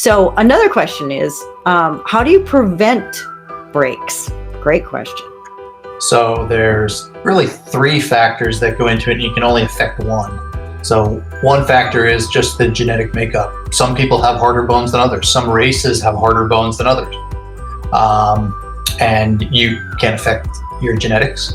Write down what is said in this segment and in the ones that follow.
So another question is, how do you prevent breaks? Great question. So there's really 3 factors that go into it, and you can only affect one. So one factor is just the genetic makeup. Some people have harder bones than others. Some races have harder bones than others. And you can affect your genetics.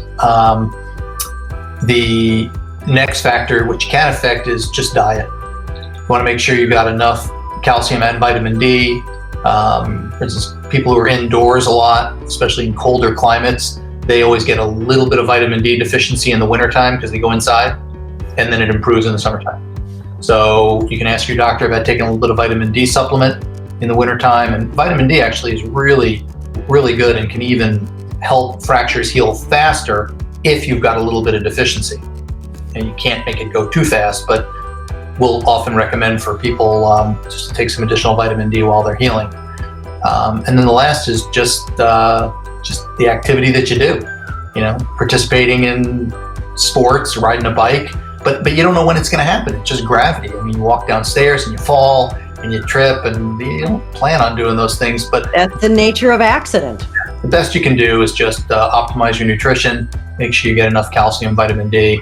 The next factor which you can affect is just diet. You want to make sure you got enough calcium and vitamin D. For instance, people who are indoors a lot, especially in colder climates, they always get a little bit of vitamin D deficiency in the wintertime because they go inside, and then it improves in the summertime. So you can ask your doctor about taking a little bit of vitamin D supplement in the wintertime. And vitamin D actually is really, really good and can even help fractures heal faster if you've got a little bit of deficiency. And you can't make it go too fast, but we'll often recommend for people just to take some additional vitamin D while they're healing. And then the last is just the activity that you do. You know, participating in sports, riding a bike, but you don't know when it's going to happen. It's just gravity. I mean, you walk downstairs and you fall and you trip, and you don't plan on doing those things. But that's the nature of accident. The best you can do is just optimize your nutrition. Make sure you get enough calcium, vitamin D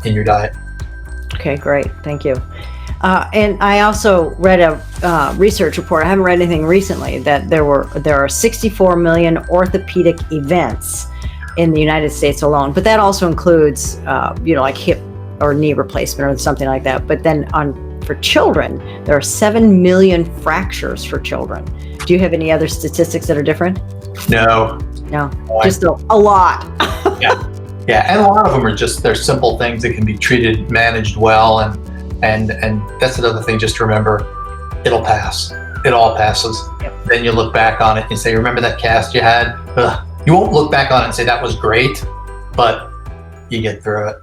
in your diet. Okay, great. Thank you. And I also read a research report. I haven't read anything recently that there are 64 million orthopedic events in the United States alone. But that also includes, like hip or knee replacement or something like that. But then for children, there are 7 million fractures for children. Do you have any other statistics that are different? No, just a lot. Yeah, and a lot of them are they're simple things that can be treated, managed well, and that's another thing just to remember. It'll pass. It all passes. Yep. Then you look back on it and say, remember that cast you had? You won't look back on it and say that was great, but you get through it.